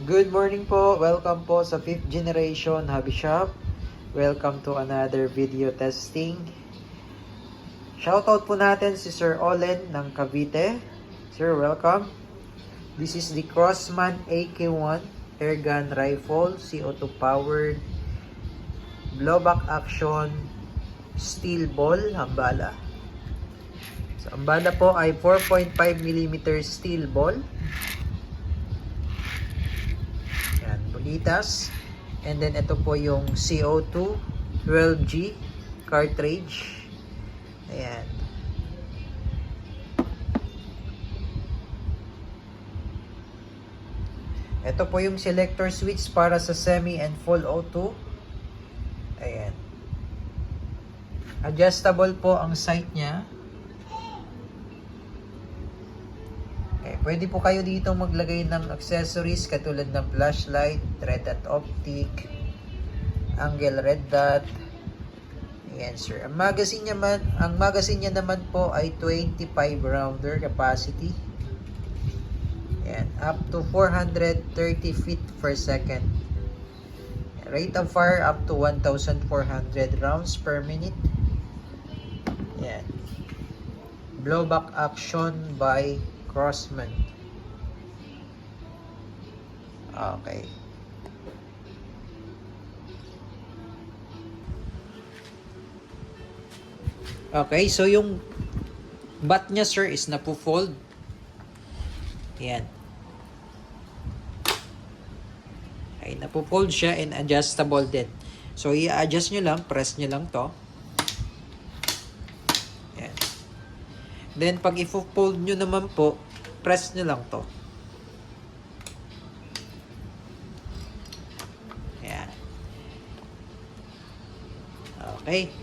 Good morning po. Welcome po sa 5th generation hobby shop. Welcome to another video testing. Shoutout po natin si Sir Olen ng Cavite. Sir, welcome. This is the Crossman AK1 airgun rifle, CO2 powered, blowback action, steel ball, hambala. So, ang bala po ay 4.5mm steel ball. Yan, bulitas. And then ito po yung CO2 12G cartridge. Ayan. Ito po yung selector switch para sa semi and full auto. Ayan. Adjustable po ang sight niya. Okay, pwede po kayo dito maglagay ng accessories katulad ng flashlight, red dot optic, angle red dot. Ayan sir. Ang magazine niya naman po ay 25 rounder capacity. Ayan, up to 430 feet per second. Rate of fire up to 1,400 rounds per minute. Ayan. Blowback action by Crossman. Okay. Okay, so yung butt niya sir is napo-fold. Yan. Ay, napo-fold siya and adjustable din. So, i-adjust nyo lang, press nyo lang to. Yan. Then, pag i-fold nyo naman po, press nyo lang to. Yan. Okay.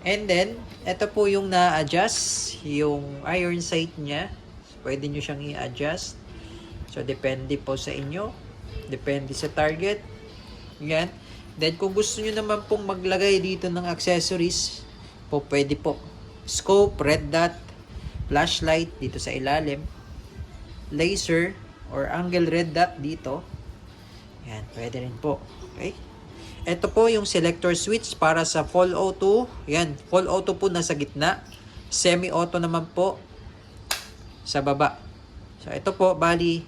And then, ito po yung na-adjust, yung iron sight niya. Pwede nyo siyang i-adjust. So, depende po sa inyo. Depende sa target. Yan. Then, kung gusto nyo naman pong maglagay dito ng accessories, po pwede po. Scope, red dot, flashlight dito sa ilalim, laser, or angle red dot dito. Yan, pwede rin po. Okay. Ito po yung selector switch para sa full auto. Yan, full auto po nasa gitna. Semi-auto naman po sa baba. So, ito po, bali,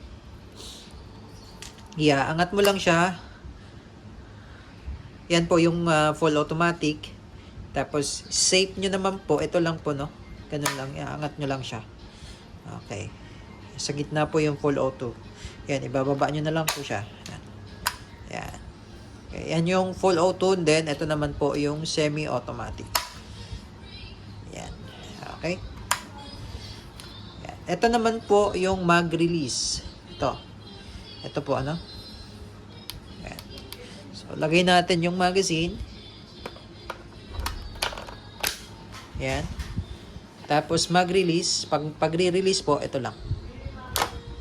angat mo lang siya. Yan po yung full automatic. Tapos, safe nyo naman po. Ito lang po, no? Ganun lang. Iangat nyo lang siya. Okay. Sa gitna po yung full auto. Yan, ibababa nyo na lang po siya. Yan. Yan. Okay, yan yung full auto. Then, ito naman po yung semi-automatic. Yan. Okay. Ito naman po yung mag-release. Ito po ano. Ayan. So, lagay natin yung magazine. Ayan. Tapos mag-release. Pag-re-release po, ito lang.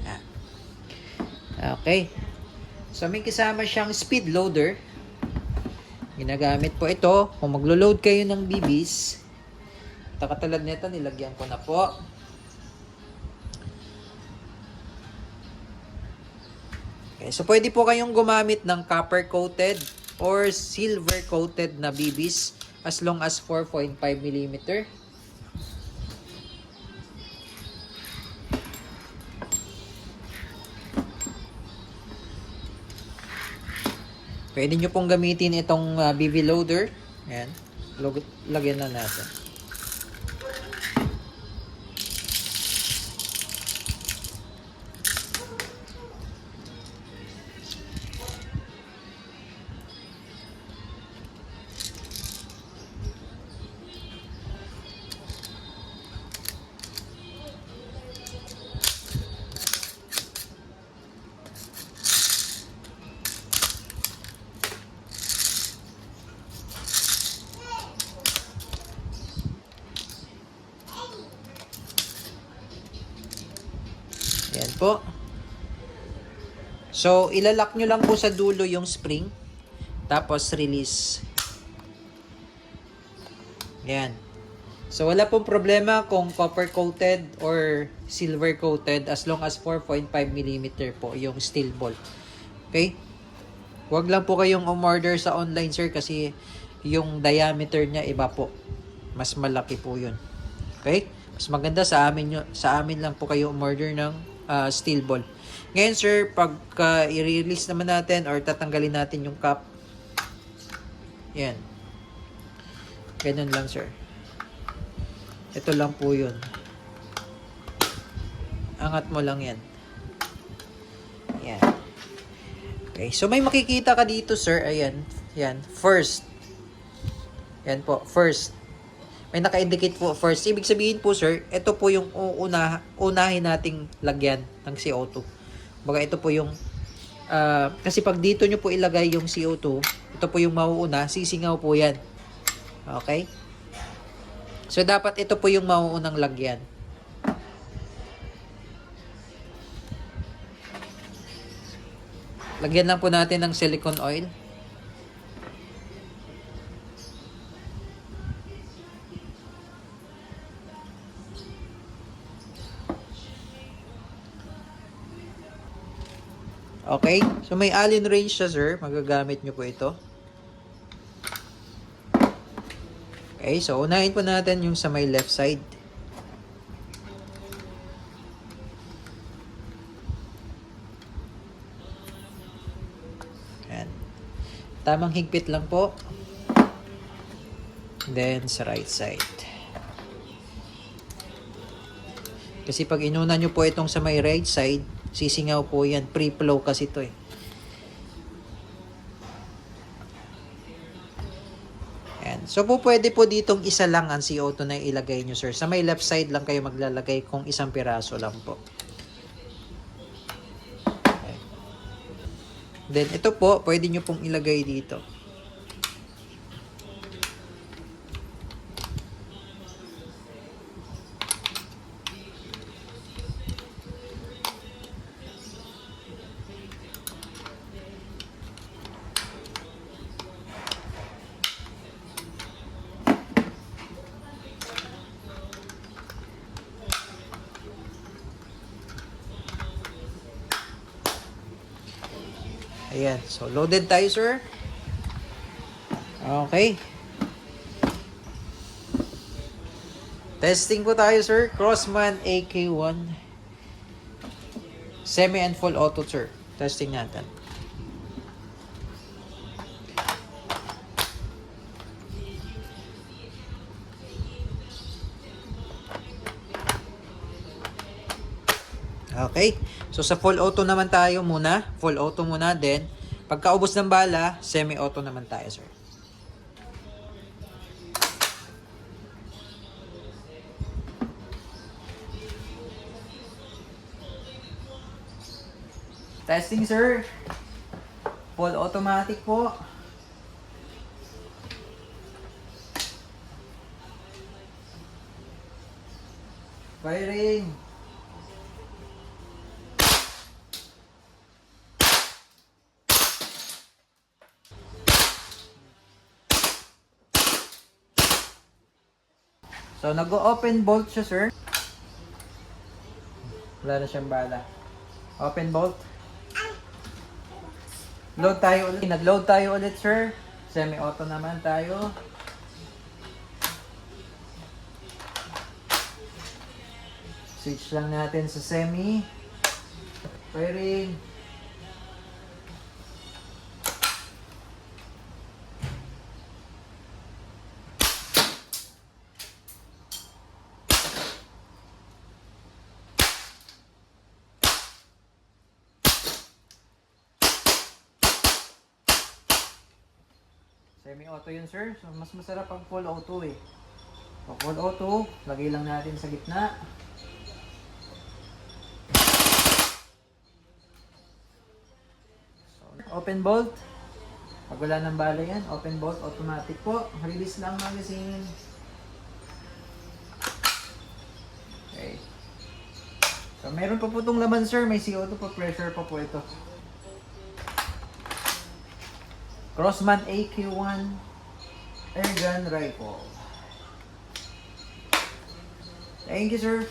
Ayan. Okay. So, may kasama siyang speed loader. Ginagamit po ito. Kung maglo-load kayo ng BBs, katulad nito, nilagyan ko na po. Okay, so pwede po kayong gumamit ng copper coated or silver coated na BBs as long as 4.5mm. Pwede nyo pong gamitin itong BB loader. Ayan. Lagyan na natin. Yan po. So, ilalak nyo lang po sa dulo yung spring. Tapos, release. Yan. So, wala pong problema kung copper coated or silver coated as long as 4.5mm po yung steel ball. Okay? Huwag lang po kayong umorder sa online, sir, kasi yung diameter niya iba po. Mas malaki po yun. Okay? Mas maganda sa amin lang po kayo umorder ng steel ball. Ngayon, sir, pagka i-release naman natin or tatanggalin natin yung cup, yan. Ganun lang, sir. Ito lang po yun. Angat mo lang yan. Yan. Okay. So, may makikita ka dito, sir. Ayan. Yan. First. Yan po. First. May naka-indicate po first. Ibig sabihin po, sir, ito po yung unahin nating lagyan ng CO2. Baga ito po yung kasi pag dito nyo po ilagay yung CO2, ito po yung mauuna, sisingaw po yan. Okay? So, dapat ito po yung mauunang lagyan. Lagyan lang po natin ng silicone oil. Okay? So, may Allen wrench siya, sir. Magagamit nyo po ito. Okay, so unahin po natin yung sa may left side. Ayan. Tamang higpit lang po. Then, sa right side. Kasi pag inuna nyo po itong sa may right side, sisingaw po yan. Pre-flow kasi ito eh. Ayan. So po pwede po ditong isa lang ang CO2 na ilagay nyo, sir. Sa may left side lang kayo maglalagay kung isang piraso lang po. Okay. Then ito po, pwede nyo pong ilagay dito. Ayan. So, loaded tayo, sir. Okay. Testing po tayo, sir. Crossman AK1. Semi and full auto, sir. Testing natin. Okay. So, sa full auto naman tayo muna. Full auto muna. Then, pagkaubos ng bala, semi-auto naman tayo, sir. Testing, sir. Full automatic po. Firing. So, nag-open bolt siya, sir. Wala na siyang bala. Open bolt. Load tayo ulit. Nag-load tayo ulit, sir. Semi-auto naman tayo. Switch lang natin sa semi. Firing. Semi-auto yun, sir. So, mas masarap pag full auto eh. So, full auto, lagay lang natin sa gitna. So, open bolt. Pag wala ng bala yan, open bolt, automatic po. Release lang magazine. Okay. So, meron pa po itong laman, sir. May CO2 po, pressure pa po ito. Crossman AK1 Airgun Rifle. Thank you, sir.